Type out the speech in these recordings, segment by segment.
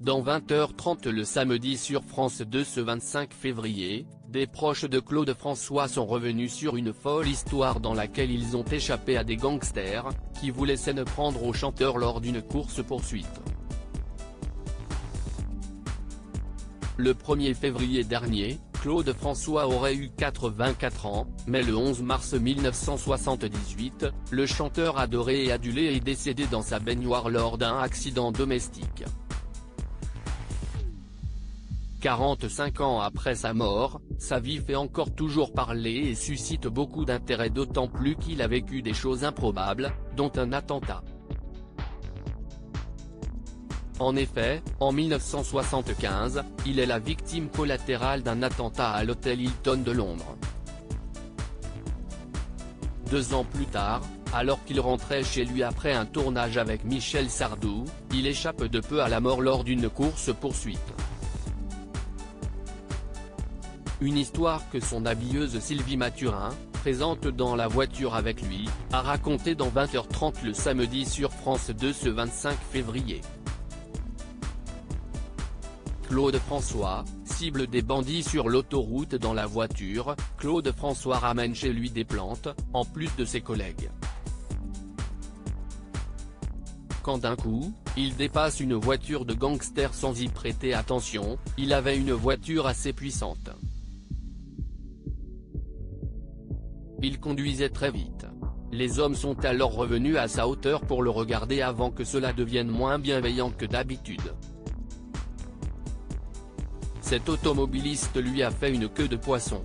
Dans 20h30 le samedi sur France 2 ce 25 février, des proches de Claude François sont revenus sur une folle histoire dans laquelle ils ont échappé à des gangsters, qui voulaient s'en prendre au chanteur lors d'une course-poursuite. Le 1er février dernier, Claude François aurait eu 84 ans, mais le 11 mars 1978, le chanteur adoré et adulé est décédé dans sa baignoire lors d'un accident domestique. 45 ans après sa mort, sa vie fait encore toujours parler et suscite beaucoup d'intérêt, d'autant plus qu'il a vécu des choses improbables, dont un attentat. En effet, en 1975, il est la victime collatérale d'un attentat à l'hôtel Hilton de Londres. 2 ans plus tard, alors qu'il rentrait chez lui après un tournage avec Michel Sardou, il échappe de peu à la mort lors d'une course-poursuite. Une histoire que son habilleuse Sylvie Mathurin, présente dans la voiture avec lui, a racontée dans 20h30 le samedi sur France 2 ce 25 février. Claude François, cible des bandits sur l'autoroute. Dans la voiture, Claude François ramène chez lui des plantes, en plus de ses collègues. Quand d'un coup, il dépasse une voiture de gangster sans y prêter attention, il avait une voiture assez puissante. Il conduisait très vite. Les hommes sont alors revenus à sa hauteur pour le regarder avant que cela devienne moins bienveillant que d'habitude. Cet automobiliste lui a fait une queue de poisson.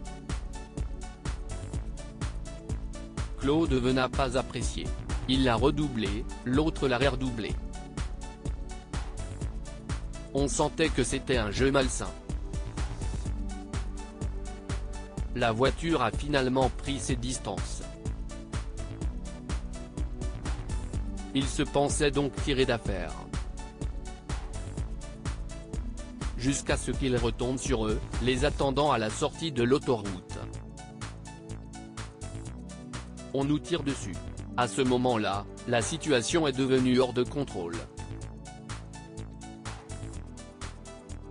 Claude n'a pas apprécié. Il l'a redoublé, l'autre l'a redoublé. On sentait que c'était un jeu malsain. La voiture a finalement pris ses distances. Il se pensait donc tiré d'affaire. Jusqu'à ce qu'il retombe sur eux, les attendant à la sortie de l'autoroute. On nous tire dessus. À ce moment-là, la situation est devenue hors de contrôle.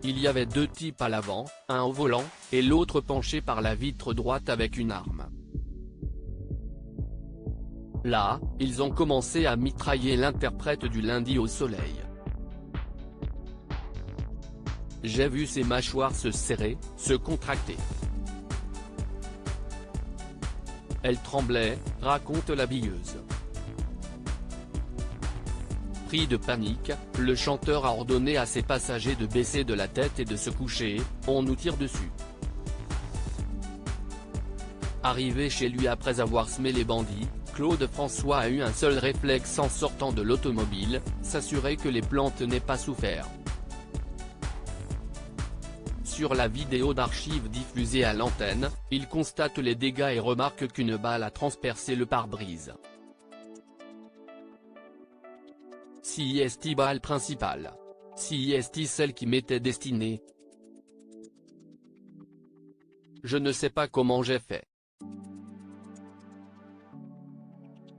Il y avait 2 types à l'avant, un au volant, et l'autre penché par la vitre droite avec une arme. Là, ils ont commencé à mitrailler l'interprète du Lundi au soleil. J'ai vu ses mâchoires se serrer, se contracter. Elle tremblait, raconte l'habilleuse. Pris de panique, le chanteur a ordonné à ses passagers de baisser de la tête et de se coucher, on nous tire dessus. Arrivé chez lui après avoir semé les bandits, Claude François a eu un seul réflexe en sortant de l'automobile, s'assurer que les plantes n'aient pas souffert. Sur la vidéo d'archives diffusée à l'antenne, il constate les dégâts et remarque qu'une balle a transpercé le pare-brise. CIST balle principale. CIST celle qui m'était destinée. Je ne sais pas comment j'ai fait.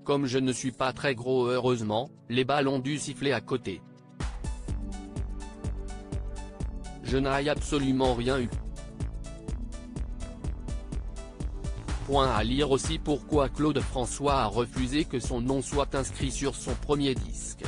Comme je ne suis pas très gros, heureusement, les balles ont dû siffler à côté. Je n'ai absolument rien eu. Point à lire aussi pourquoi Claude François a refusé que son nom soit inscrit sur son premier disque.